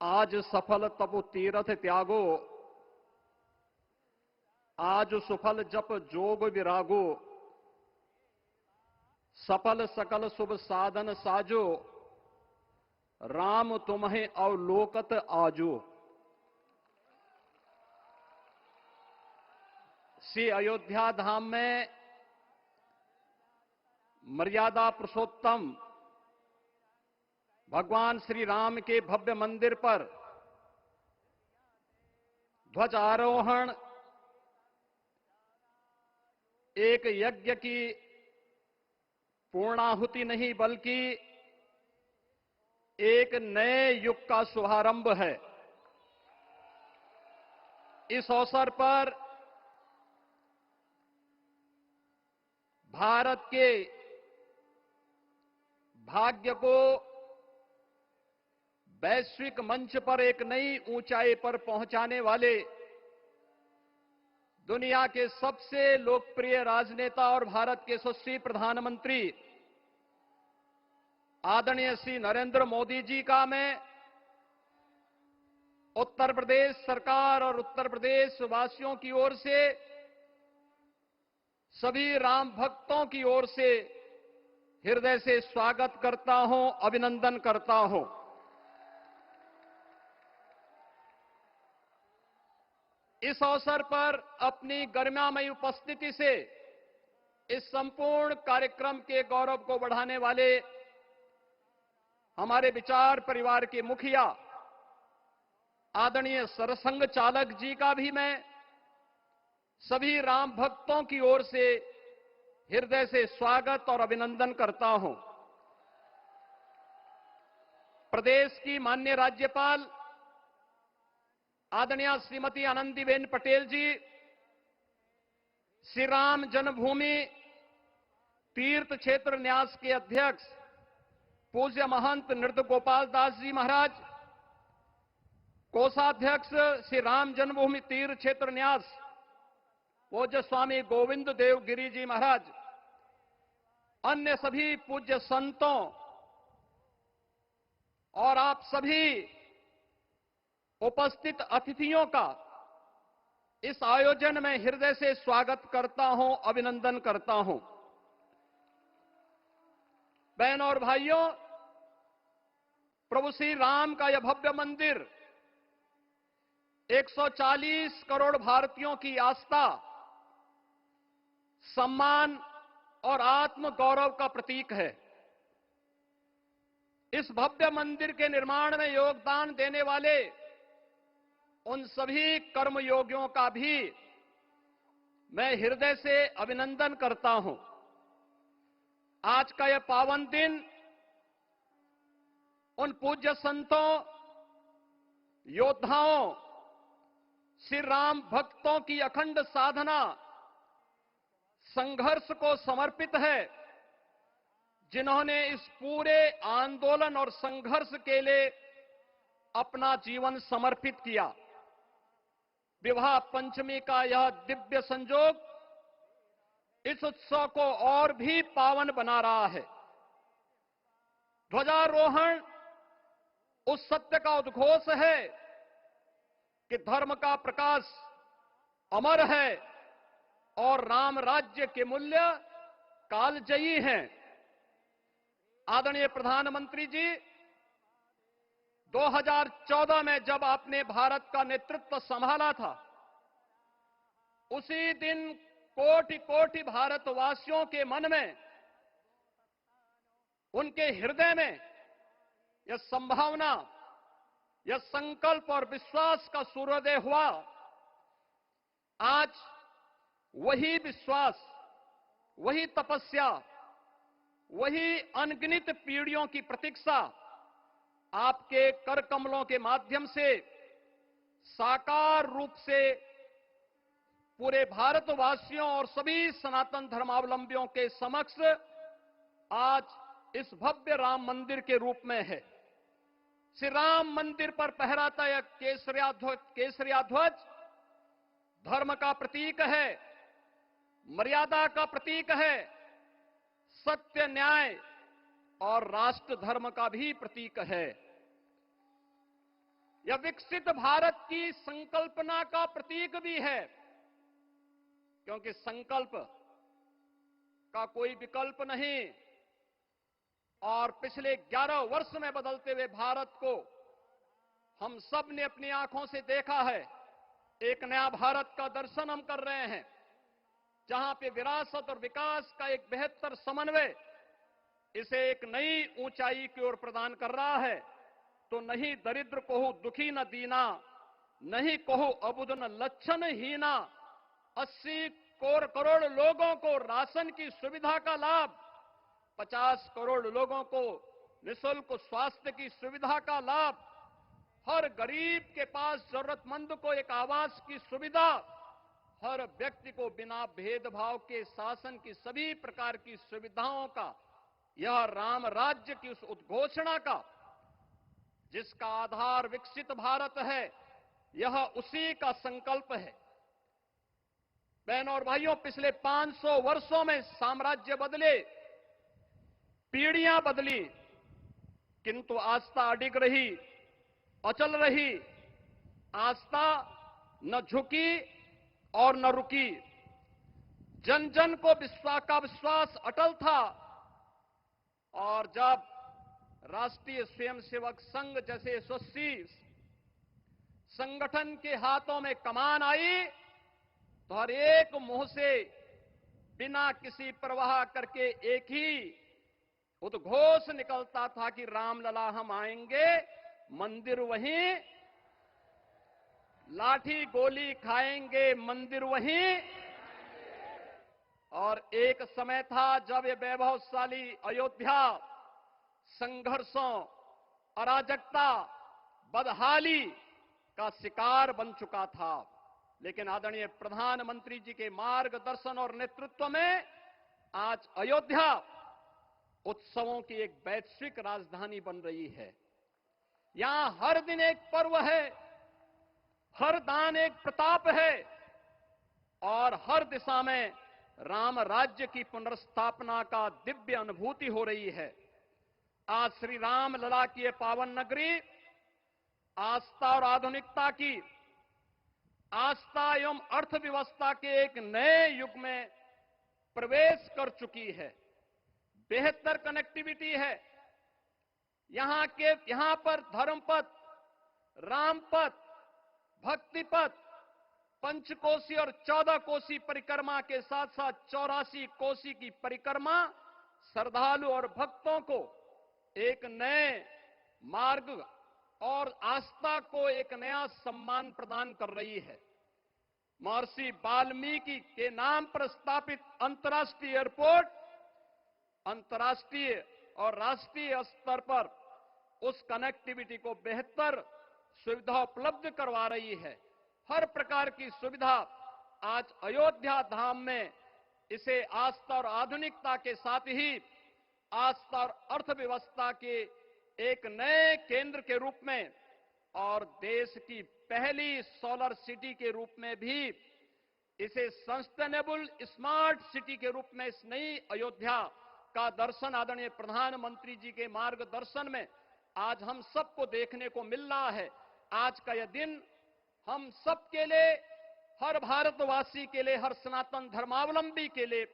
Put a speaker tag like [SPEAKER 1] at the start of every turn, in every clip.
[SPEAKER 1] आज सफल तपु तीरथ त्यागो, आज सुफल जप जोग विरागो, सफल सकल शुभ साधन साजो, राम तुम्हें अवलोकत आजो। श्री अयोध्या धाम में मर्यादा पुरुषोत्तम भगवान श्री राम के भव्य मंदिर पर ध्वजारोहण एक यज्ञ की पूर्णाहुति नहीं बल्कि एक नए युग का शुभारंभ है। इस अवसर पर भारत के भाग्य को वैश्विक मंच पर एक नई ऊंचाई पर पहुंचाने वाले दुनिया के सबसे लोकप्रिय राजनेता और भारत के यशस्वी प्रधानमंत्री आदरणीय श्री नरेंद्र मोदी जी का मैं उत्तर प्रदेश सरकार और उत्तर प्रदेश वासियों की ओर से, सभी राम भक्तों की ओर से हृदय से स्वागत करता हूं, अभिनंदन करता हूं। इस अवसर पर अपनी गरिमामयी उपस्थिति से इस संपूर्ण कार्यक्रम के गौरव को बढ़ाने वाले हमारे विचार परिवार के मुखिया आदरणीय सरसंघ चालक जी का भी मैं सभी राम भक्तों की ओर से हृदय से स्वागत और अभिनंदन करता हूं। प्रदेश की माननीय राज्यपाल आदरणीय श्रीमती आनंदीबेन पटेल जी, श्री राम जन्मभूमि तीर्थ क्षेत्र न्यास के अध्यक्ष पूज्य महंत नृत्य गोपाल दास जी महाराज, कोषाध्यक्ष श्री राम जन्मभूमि तीर्थ क्षेत्र न्यास पूज्य स्वामी गोविंद देव गिरी जी महाराज, अन्य सभी पूज्य संतों और आप सभी उपस्थित अतिथियों का इस आयोजन में हृदय से स्वागत करता हूं, अभिनंदन करता हूं। बहनों और भाइयों, प्रभु श्री राम का यह भव्य मंदिर 140 करोड़ भारतीयों की आस्था, सम्मान और आत्म गौरव का प्रतीक है। इस भव्य मंदिर के निर्माण में योगदान देने वाले उन सभी कर्मयोगियों का भी मैं हृदय से अभिनंदन करता हूं। आज का यह पावन दिन उन पूज्य संतों, योद्धाओं, श्री राम भक्तों की अखंड साधना, संघर्ष को समर्पित है, जिन्होंने इस पूरे आंदोलन और संघर्ष के लिए अपना जीवन समर्पित किया। विवाह पंचमी का यह दिव्य संयोग इस उत्सव को और भी पावन बना रहा है। ध्वजारोहण उस सत्य का उद्घोष है कि धर्म का प्रकाश अमर है और राम राज्य के मूल्य कालजयी हैं। आदरणीय प्रधानमंत्री जी, 2014 में जब आपने भारत का नेतृत्व संभाला था, उसी दिन कोटि कोटि भारतवासियों के मन में, उनके हृदय में यह संभावना, यह संकल्प और विश्वास का सूर्योदय हुआ। आज वही विश्वास, वही तपस्या, वही अनगिनत पीढ़ियों की प्रतीक्षा आपके कर कमलों के माध्यम से साकार रूप से पूरे भारतवासियों और सभी सनातन धर्मावलंबियों के समक्ष आज इस भव्य राम मंदिर के रूप में है। श्री राम मंदिर पर फहराता यह केसरिया ध्वज धर्म का प्रतीक है, मर्यादा का प्रतीक है, सत्य, न्याय और राष्ट्र धर्म का भी प्रतीक है। यह विकसित भारत की संकल्पना का प्रतीक भी है, क्योंकि संकल्प का कोई विकल्प नहीं। और पिछले 11 वर्ष में बदलते हुए भारत को हम सब ने अपनी आंखों से देखा है। एक नया भारत का दर्शन हम कर रहे हैं, जहां पे विरासत और विकास का एक बेहतर समन्वय इसे एक नई ऊंचाई की ओर प्रदान कर रहा है। तो नहीं दरिद्र कोहु दुखी न दीना, नहीं कोहु अबुद न लक्षण हीना। 80 करोड़ लोगों को राशन की सुविधा का लाभ, 50 करोड़ लोगों को निःशुल्क स्वास्थ्य की सुविधा का लाभ, हर गरीब के पास जरूरतमंद को एक आवास की सुविधा, हर व्यक्ति को बिना भेदभाव के शासन की सभी प्रकार की सुविधाओं का, यह राम राज्य की उस उद्घोषणा का जिसका आधार विकसित भारत है, यह उसी का संकल्प है। बहनों और भाइयों, पिछले 500 वर्षों में साम्राज्य बदले, पीढ़ियां बदली, किंतु आस्था अडिग रही, अचल रही। आस्था न झुकी और न रुकी। जन जन को विश्वास अटल था। और जब राष्ट्रीय स्वयंसेवक संघ जैसे यशस्वी संगठन के हाथों में कमान आई, तो हर एक मुंह से बिना किसी परवाह करके एक ही उद्घोष निकलता था कि रामलला हम आएंगे, मंदिर वहीं, लाठी गोली खाएंगे, मंदिर वहीं। और एक समय था जब ये वैभवशाली अयोध्या संघर्षों, अराजकता, बदहाली का शिकार बन चुका था। लेकिन आदरणीय प्रधानमंत्री जी के मार्गदर्शन और नेतृत्व में आज अयोध्या उत्सवों की एक वैश्विक राजधानी बन रही है। यहां हर दिन एक पर्व है, हर दान एक प्रताप है, और हर दिशा में राम राज्य की पुनर्स्थापना का दिव्य अनुभूति हो रही है। आज श्री राम लला की ये पावन नगरी आस्था और आधुनिकता की, आस्था एवं अर्थव्यवस्था के एक नए युग में प्रवेश कर चुकी है। बेहतर कनेक्टिविटी है। यहां पर धर्मपथ, रामपथ, भक्तिपथ, पंचकोसी और 14 कोसी परिक्रमा के साथ साथ 84 कोसी की परिक्रमा श्रद्धालु और भक्तों को एक नए मार्ग और आस्था को एक नया सम्मान प्रदान कर रही है। महर्षि वाल्मीकि के नाम पर स्थापित अंतर्राष्ट्रीय एयरपोर्ट अंतर्राष्ट्रीय और राष्ट्रीय स्तर पर उस कनेक्टिविटी को बेहतर सुविधा उपलब्ध करवा रही है। हर प्रकार की सुविधा आज अयोध्या धाम में इसे आस्था और आधुनिकता के साथ ही आस्था और अर्थव्यवस्था के एक नए केंद्र के रूप में और देश की पहली सोलर सिटी के रूप में भी, इसे सस्टेनेबल स्मार्ट सिटी के रूप में इस नई अयोध्या का दर्शन आदरणीय प्रधानमंत्री जी के मार्गदर्शन में आज हम सबको देखने को मिल रहा है। आज का यह दिन हम सबके लिए, हर भारतवासी के लिए, हर सनातन धर्मावलंबी के लिए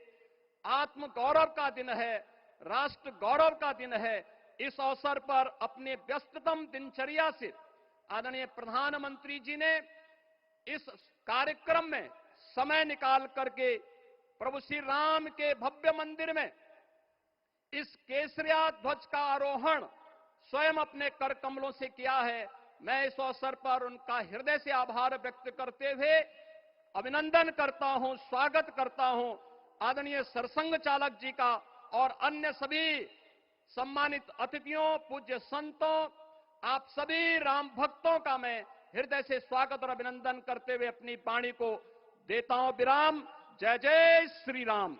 [SPEAKER 1] आत्म गौरव का दिन है, राष्ट्र गौरव का दिन है। इस अवसर पर अपने व्यस्ततम दिनचर्या से आदरणीय प्रधानमंत्री जी ने इस कार्यक्रम में समय निकाल करके प्रभु श्री राम के भव्य मंदिर में इस केसरिया ध्वज का आरोहण स्वयं अपने कर कमलों से किया है। मैं इस अवसर पर उनका हृदय से आभार व्यक्त करते हुए अभिनंदन करता हूं, स्वागत करता हूं आदरणीय सरसंघ चालक जी का और अन्य सभी सम्मानित अतिथियों, पूज्य संतों, आप सभी राम भक्तों का मैं हृदय से स्वागत और अभिनंदन करते हुए अपनी वाणी को देता हूं विराम। जय जय श्री राम।